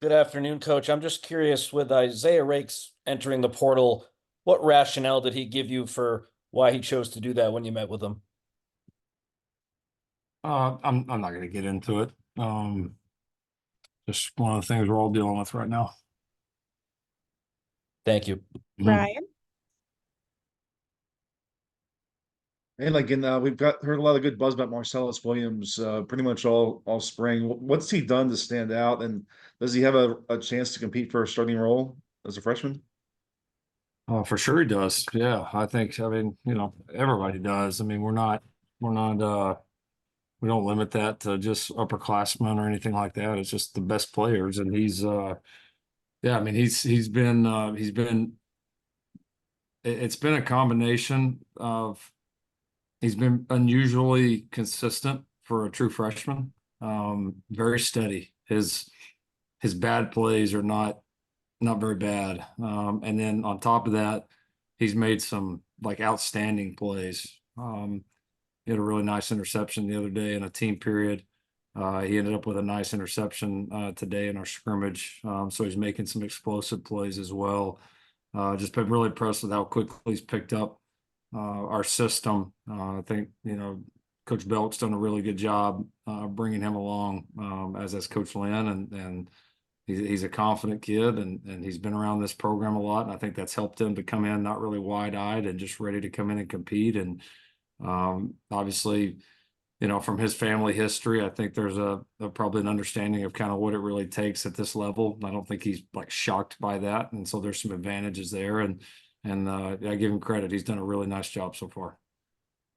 Good afternoon, Coach. I'm just curious, with Isaiah Rakes entering the portal, what rationale did he give you for why he chose to do that when you met with him? I'm not going to get into it. Just one of the things we're all dealing with right now. Thank you. Ryan? And we've heard a lot of good buzz about Marcellus Williams, pretty much all spring. What's he done to stand out, and does he have a chance to compete for a starting role as a freshman? For sure he does. Yeah, I think. I mean, everybody does. I mean, we don't limit that to just upperclassmen or anything like that. It's just the best players, and yeah. I mean, it's been a combination of. He's been unusually consistent for a true freshman. Very steady. His bad plays are not very bad. And then on top of that, he's made some like outstanding plays. He had a really nice interception the other day in a team period. He ended up with a nice interception today in our scrimmage. So he's making some explosive plays as well. Just been really impressed with how quickly he's picked up our system. I think, Coach Belk's done a really good job bringing him along, as has Coach Lynn, and he's a confident kid, and he's been around this program a lot, and I think that's helped him to come in not really wide-eyed and just ready to come in and compete. And obviously, from his family history, I think there's probably an understanding of kind of what it really takes at this level. I don't think he's like shocked by that, and so there's some advantages there. And I give him credit. He's done a really nice job so far.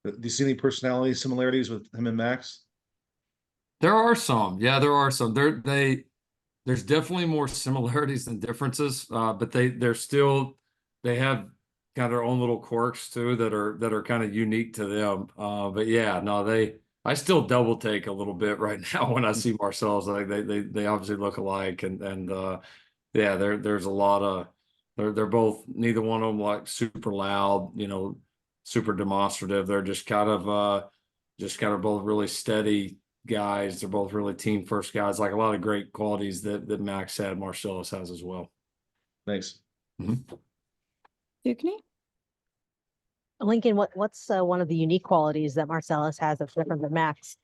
Do you see any personality similarities with him and Max? There are some. Yeah, there are some. There's definitely more similarities than differences. But they have kind of their own little quirks too that are kind of unique to them. But yeah, no, I still double take a little bit right now when I see Marcellus. Like they obviously look alike, and yeah, there's a lot of. They're both, neither one of them like super loud, super demonstrative. They're just kind of both really steady guys. They're both really team first guys. Like a lot of great qualities that Max had, Marcellus has as well. Thanks. Dukeney? Lincoln, what's one of the unique qualities that Marcellus has that's different than Max?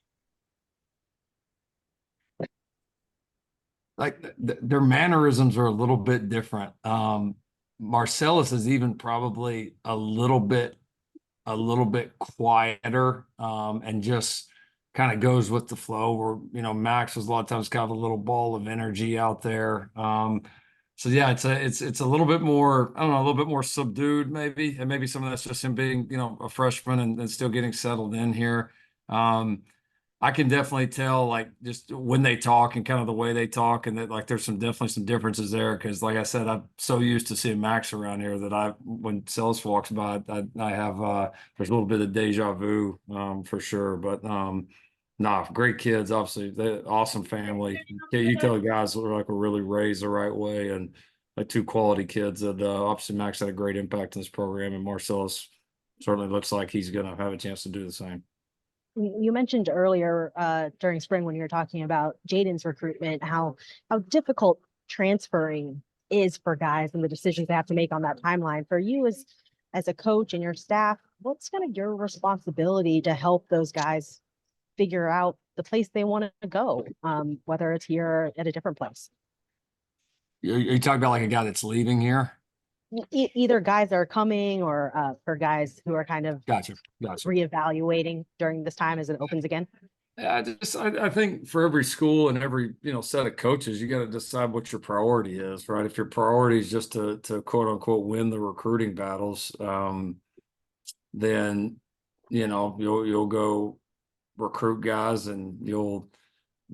Like their mannerisms are a little bit different. Marcellus is even probably a little bit quieter, and just kind of goes with the flow, where Max was a lot of times kind of a little ball of energy out there. So yeah, it's a little bit more, I don't know, a little bit more subdued maybe, and maybe some of that's just him being a freshman and still getting settled in here. I can definitely tell, like, just when they talk and kind of the way they talk, and that, like, there's definitely some differences there. Because, like I said, I'm so used to seeing Max around here that when Celis walks by, I have there's a little bit of deja vu, for sure. But nah, great kids, obviously, they awesome family. You tell the guys were really raised the right way, and like two quality kids that obviously Max had a great impact in this program, and Marcellus certainly looks like he's going to have a chance to do the same. You mentioned earlier during spring when you were talking about Jaden's recruitment, how difficult transferring is for guys and the decisions they have to make on that timeline. For you as a coach and your staff, what's kind of your responsibility to help those guys figure out the place they want to go, whether it's here or at a different place? You talking about like a guy that's leaving here? Either guys that are coming or for guys who are kind of Gotcha. reevaluating during this time as it opens again. I think for every school and every set of coaches, you got to decide what your priority is, right? If your priority is just to quote unquote win the recruiting battles, then you'll go recruit guys, and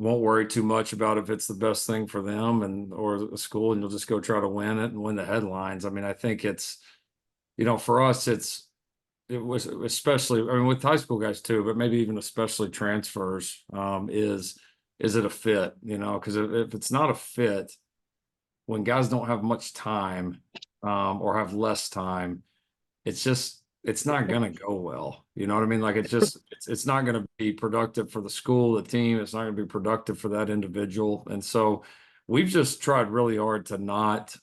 won't worry too much about if it's the best thing for them or the school, and you'll just go try to win it and win the headlines. I mean, I think it's, for us, it was especially, I mean, with high school guys too, but maybe even especially transfers, is it a fit? Because if it's not a fit, when guys don't have much time, or have less time, it's not going to go well. You know what I mean? Like it's not going to be productive for the school, the team. It's not going to be productive for that individual. And so we've just tried really hard to not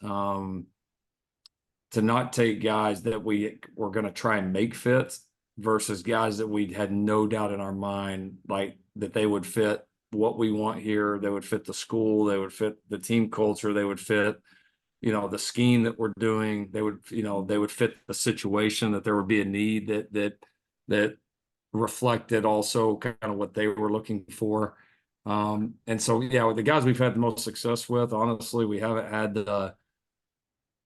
take guys that we were going to try and make fit versus guys that we had no doubt in our mind, like that they would fit what we want here. They would fit the school. They would fit the team culture. They would fit, the scheme that we're doing. They would, they would fit the situation, that there would be a need that reflected also kind of what they were looking for. And so, yeah, with the guys we've had the most success with, honestly, we haven't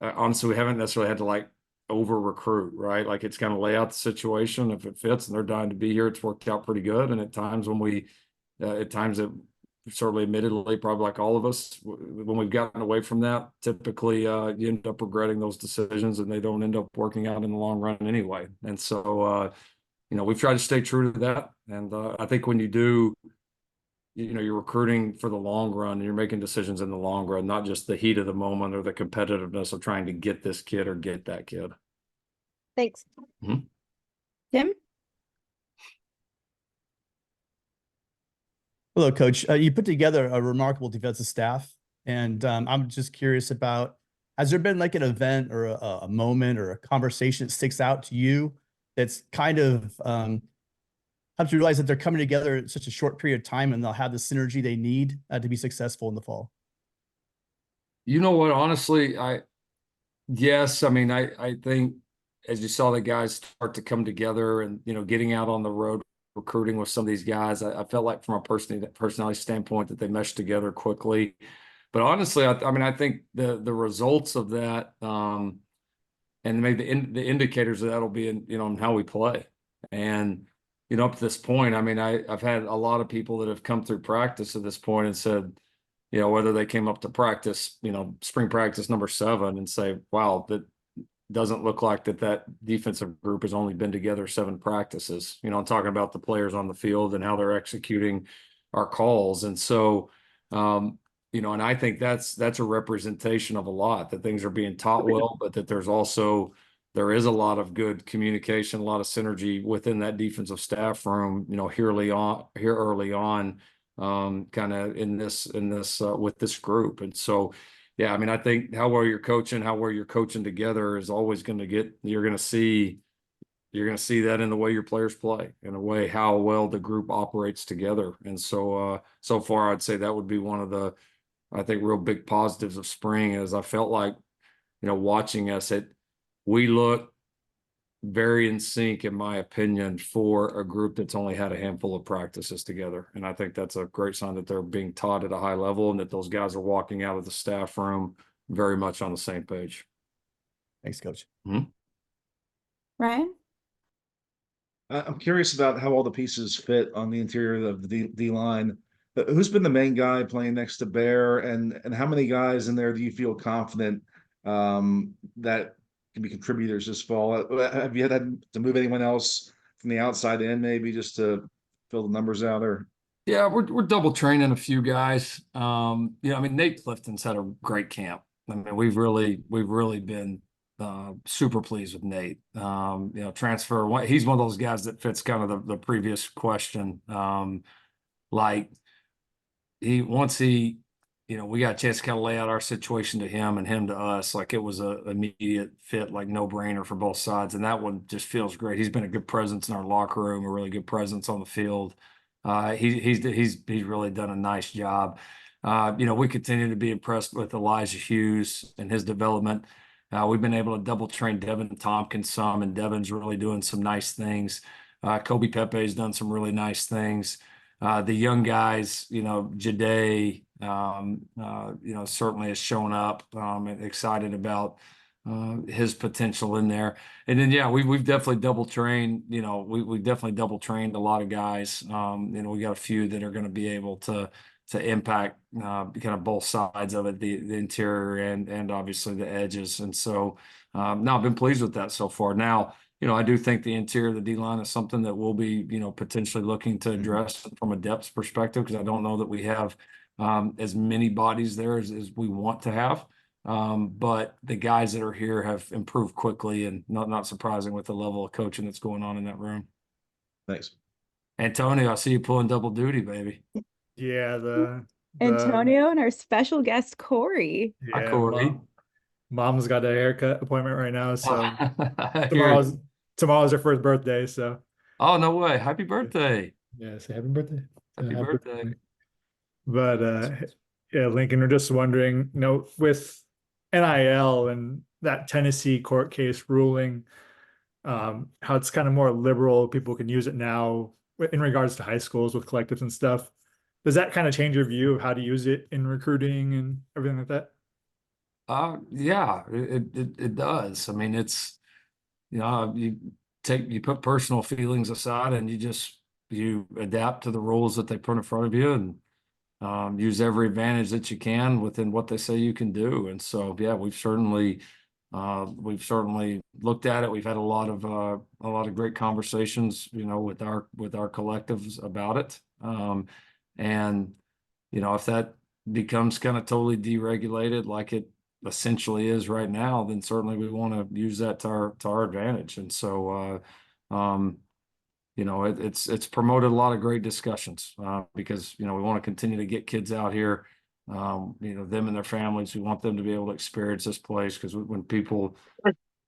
necessarily had to like over recruit, right? Like it's kind of lay out the situation. If it fits and they're dying to be here, it's worked out pretty good. And at times that certainly admittedly, probably like all of us, when we've gotten away from that, typically you end up regretting those decisions and they don't end up working out in the long run anyway. And so, we've tried to stay true to that. And I think when you do, you're recruiting for the long run and you're making decisions in the long run, not just the heat of the moment or the competitiveness of trying to get this kid or get that kid. Thanks. Mhm. Tim? Hello, Coach. You put together a remarkable defensive staff, and I'm just curious about, has there been like an event or a moment or a conversation that sticks out to you that's kind of helps you realize that they're coming together in such a short period of time and they'll have the synergy they need to be successful in the fall? You know what? Honestly, yes. I mean, I think as you saw the guys start to come together and, getting out on the road, recruiting with some of these guys, I felt like from a personality standpoint that they meshed together quickly. But honestly, I think the results of that, and maybe the indicators of that will be in how we play. And up to this point, I've had a lot of people that have come through practice at this point and said, whether they came up to practice, spring practice number 7 and say, wow, that doesn't look like that defensive group has only been together 7 practices, I'm talking about the players on the field and how they're executing our calls. And so, and I think that's a representation of a lot, that things are being taught well, but that there is a lot of good communication, a lot of synergy within that defensive staff room, here early on, kind of in this with this group. And so, yeah, I think how well you're coaching together is always going to you're going to see that in the way your players play, in a way how well the group operates together. And so, so far, I'd say that would be one of the, I think, real big positives of spring, is I felt like, watching us, we look very in sync, in my opinion, for a group that's only had a handful of practices together. And I think that's a great sign that they're being taught at a high level and that those guys are walking out of the staff room very much on the same page. Thanks, Coach. Ryan? I'm curious about how all the pieces fit on the interior of the D line. Who's been the main guy playing next to Bear, and how many guys in there do you feel confident that can be contributors this fall? Have you had to move anyone else from the outside in, maybe just to fill the numbers out? Or yeah, we're double training a few guys. Nate Clifton's had a great camp. We've really been super pleased with Nate. Transfer, he's one of those guys that fits kind of the previous question. We got a chance to kind of lay out our situation to him and him to us. Like, it was a immediate fit, like no brainer for both sides. And that one just feels great. He's been a good presence in our locker room, a really good presence on the field. He's really done a nice job. We continue to be impressed with Elijah Hughes and his development. We've been able to double train Devin Tompkins some, and Devin's really doing some nice things. Kobe Pepe's done some really nice things. The young guys, Jade, certainly has shown up. Excited about his potential in there. And then, yeah, we've definitely double trained. We've definitely double trained a lot of guys. We got a few that are going to be able to impact kind of both sides of it, the interior and obviously the edges. And so, no, I've been pleased with that so far. Now, I do think the interior of the D-line is something that we'll be, potentially looking to address from a depth perspective, because I don't know that we have as many bodies there as we want to have. But the guys that are here have improved quickly, and not surprising with the level of coaching that's going on in that room. thanks. Antonio, I see you pulling double duty, baby. Yeah, Antonio and our special guest, Corey. Hi, Yeah, Corey. mom's got a haircut appointment right now, so I hear tomorrow's it. tomorrow's her first birthday. So Oh, no way. Happy birthday. yeah, say happy birthday. Happy Happy birthday. But yeah, Lincoln, we're just wondering, with NIL and that Tennessee court case ruling, how it's kind of more liberal, people can use it now in regards to high schools with collectives and stuff. Does that kind of change your view of how to use it in recruiting and everything like that? Yeah, it does. I mean, it's, you put personal feelings aside and you adapt to the rules that they put in front of you and use every advantage that you can within what they say you can do. And so, yeah, we've certainly looked at it. We've had a lot of great conversations, with our collectives about it. And if that becomes kind of totally deregulated like it essentially is right now, then certainly we want to use that to our advantage. And so it's promoted a lot of great discussions because we want to continue to get kids out here, them and their families. We want them to be able to experience this place, because when people,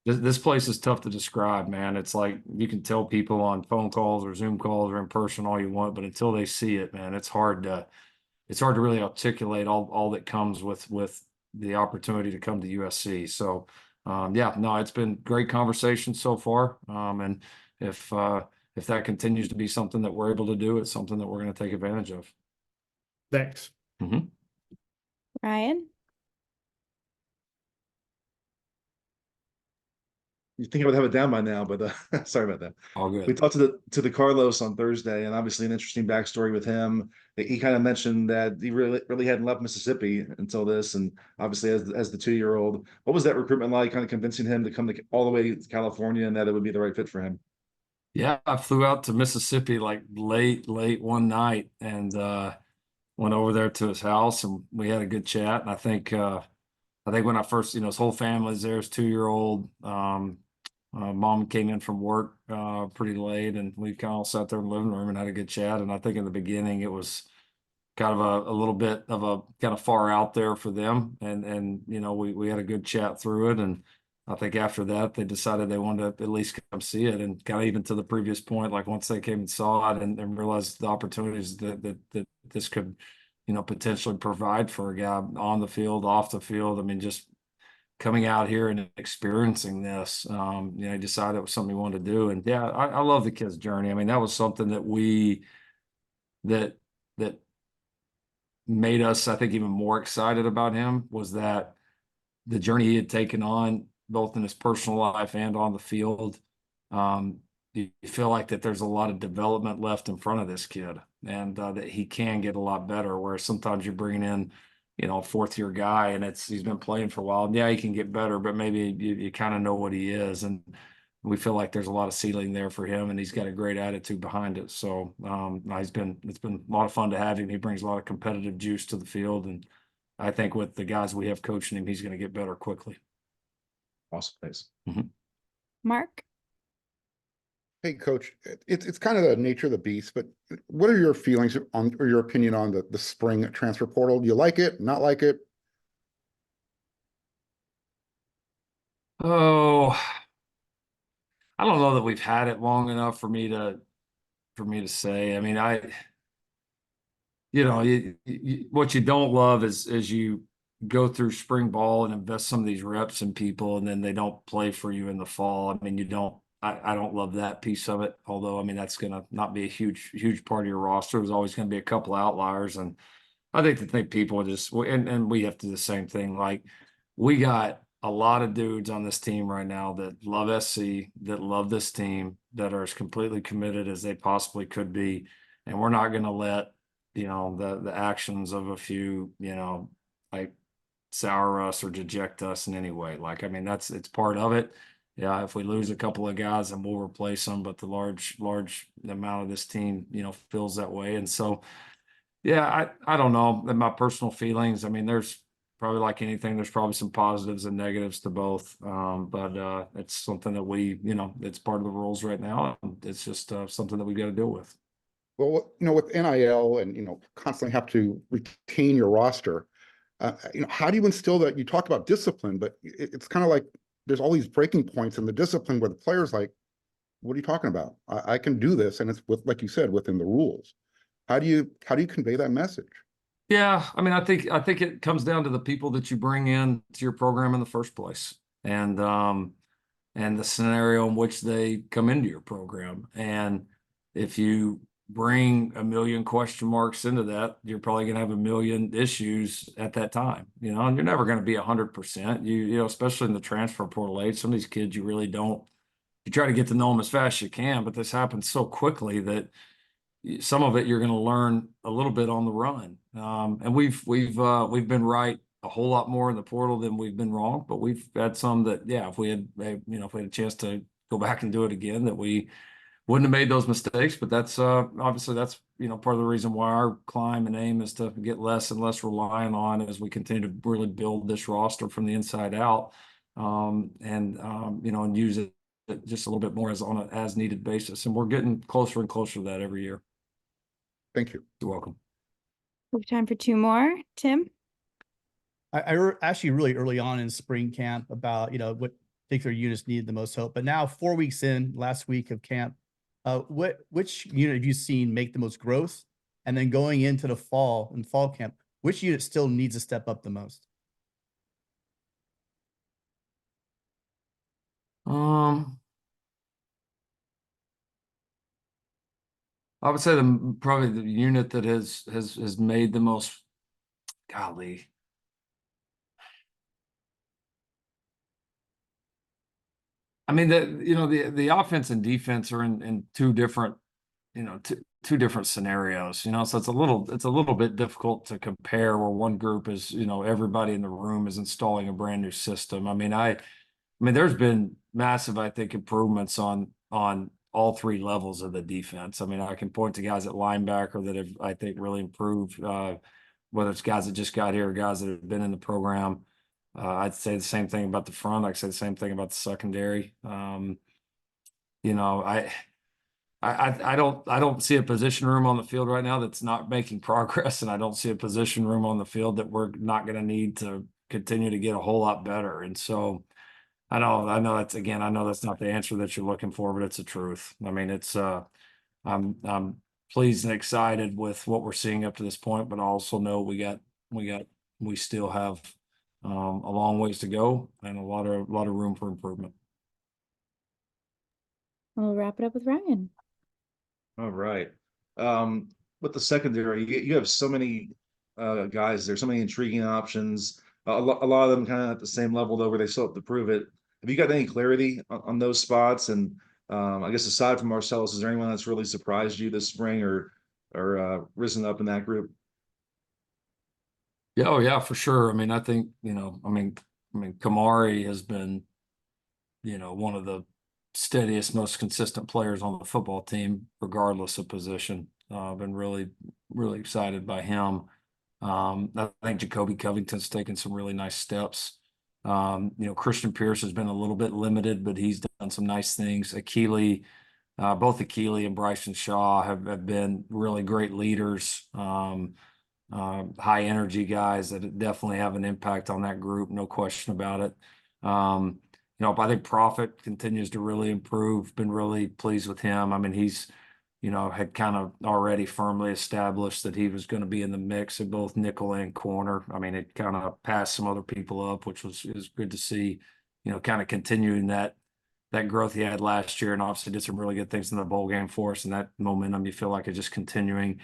this place is tough to describe, man. It's like you can tell people on phone calls or Zoom calls or in person all you want, but until they see it, man, it's hard to really articulate all that comes with the opportunity to come to USC. So yeah, no, it's been great conversation so far. And if that continues to be something that we're able to do, it's something that we're going to take advantage of. Thanks. Mm-hmm. Ryan? You think I would have it down by now, but sorry about that. All We good. talked to the Carlos on Thursday, and obviously an interesting backstory with him. He kind of mentioned that he really hadn't left Mississippi until this, and obviously as the 2-year-old, what was that recruitment like? Kind of convincing him to come all the way to California, and that it would be the right fit for him. Yeah, I flew out to Mississippi like late one night and went over there to his house, and we had a good chat. And I think when I first, his whole family's there, his 2-year-old. Mom came in from work pretty late, and we kind of all sat there in the living room and had a good chat. And I think in the beginning it was kind of a little bit of a kind of far out there for them, and we had a good chat through it. And I think after that they decided they wanted to at least come see it, and kind of even to the previous point, like once they came and saw it and realized the opportunities that this could potentially provide for a guy on the field, off the field. I mean, just coming out here and experiencing this, he decided it was something he wanted to do. And yeah, I love the kid's journey. I mean, that was something that made us, I think, even more excited about him, was that the journey he had taken on, both in his personal life and on the field. You feel like that there's a lot of development left in front of this kid, and that he can get a lot better. Whereas sometimes you're bringing in, a 4th-year guy, and he's been playing for a while. And yeah, he can get better, but maybe you kind of know what he is. And we feel like there's a lot of ceiling there for him, and he's got a great attitude behind it. So it's been a lot of fun to have him. He brings a lot of competitive juice to the field, and I think with the guys we have coaching him, he's going to get better quickly. Awesome. Thanks. Mm-hmm. Mark? Hey, Coach, it's kind of the nature of the beast, but what are your feelings on, or your opinion on the spring transfer portal? Do you like it, not like it? Oh, I don't know that we've had it long enough for me to say. I mean, what you don't love is you go through spring ball and invest some of these reps in people, and then they don't play for you in the fall. I mean, I don't love that piece of it. Although, I mean, that's going to not be a huge part of your roster. There's always going to be a couple outliers. And I think people just, and we have to do the same thing. Like, we got a lot of dudes on this team right now that love SC, that love this team, that are as completely committed as they possibly could be. And we're not going to let, the actions of a few, like sour us or deject us in any way. Like, I mean, it's part of it. Yeah, if we lose a couple of guys, then we'll replace them. But the large amount of this team, feels that way. And so, yeah, I don't know. In my personal feelings, I mean, there's probably, like anything, there's probably some positives and negatives to both. But it's something that it's part of the rules right now. And it's just something that we got to deal with. Well, with NIL and, constantly have to retain your roster, how do you instill that? You talk about discipline, but it's kind of like there's all these breaking points in the discipline where the player's like, what are you talking about? I can do this. And it's like you said, within the rules. How do you convey that message? Yeah, I mean, I think it comes down to the people that you bring in to your program in the first place, and the scenario in which they come into your program. And if you bring a million question marks into that, you're probably going to have a million issues at that time, and you're never going to be 100%. Especially in the transfer portal age, some of these kids you really don't. You try to get to know them as fast as you can, but this happens so quickly that some of it you're going to learn a little bit on the run. And we've been right a whole lot more in the portal than we've been wrong, but we've had some that, yeah, if we had a chance to go back and do it again, that we wouldn't have made those mistakes. But that's obviously that's part of the reason why our climb and aim is to get less and less reliant on as we continue to really build this roster from the inside out, and use it just a little bit more on an as needed basis. And we're getting closer and closer to that every year. Thank you. You're welcome. We have time for two more. Tim? I heard actually really early on in spring camp about, what particular units needed the most help. But now 4 weeks in, last week of camp, which unit have you seen make the most growth? And then going into the fall camp, which unit still needs to step up the most? I would say probably the unit that has made the most, golly. I mean, the offense and defense are in two different, two different scenarios, so it's a little bit difficult to compare where one group is, everybody in the room is installing a brand new system. I mean, there's been massive, I think, improvements on all three levels of the defense. I mean, I can point to guys at linebacker that have, I think, really improved, whether it's guys that just got here or guys that have been in the program. I'd say the same thing about the front. I'd say the same thing about the secondary. I don't see a position room on the field right now that's not making progress, and I don't see a position room on the field that we're not going to need to continue to get a whole lot better. And so I know that's not the answer that you're looking for, but it's the truth. I mean, I'm pleased and excited with what we're seeing up to this point, but I also know we still have a long ways to go and a lot of room for improvement. We'll wrap it up with Ryan. All right. With the secondary, you have so many guys. There's so many intriguing options. A lot of them kind of at the same level though, where they still have to prove it. Have you got any clarity on those spots? And I guess aside from Marcellus, is there anyone that's really surprised you this spring or risen up in that group? Yeah, oh yeah, for sure. I mean, I think, Kamari has been, one of the steadiest, most consistent players on the football team, regardless of position. I've been really, really excited by him. I think Jacoby Covington's taken some really nice steps. Christian Pierce has been a little bit limited, but he's done some nice things. Both Akili and Bryson Shaw have been really great leaders. High energy guys that definitely have an impact on that group, no question about it. I think Prophet continues to really improve. Been really pleased with him. I mean, he's, had kind of already firmly established that he was going to be in the mix of both nickel and corner. I mean, it kind of passed some other people up, which is good to see, kind of continuing that growth he had last year, and obviously did some really good things in the bowl game for us. And that momentum, you feel like it's just continuing.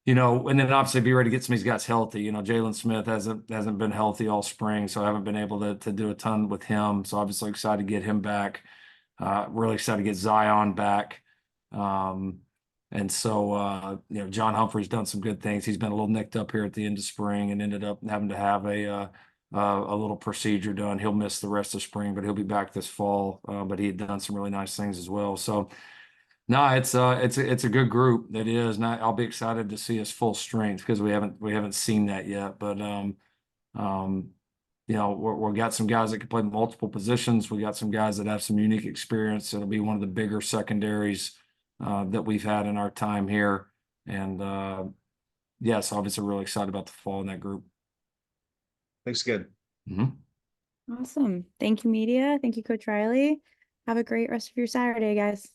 And then obviously be ready to get some of these guys healthy. Jalen Smith hasn't been healthy all spring, so I haven't been able to do a ton with him. So obviously excited to get him back. Really excited to get Zion back. And so John Humphrey's done some good things. He's been a little nicked up here at the end of spring and ended up having to have a little procedure done. He'll miss the rest of spring, but he'll be back this fall. But he had done some really nice things as well. So no, it's a good group. It is. And I'll be excited to see us full strength because we haven't seen that yet. But we've got some guys that can play multiple positions. We got some guys that have some unique experience. It'll be one of the bigger secondaries that we've had in our time here. And yes, obviously really excited about the fall in that group. Thanks again. Mhm. Awesome. Thank you, media. Thank you, Coach Riley. Have a great rest of your Saturday, guys.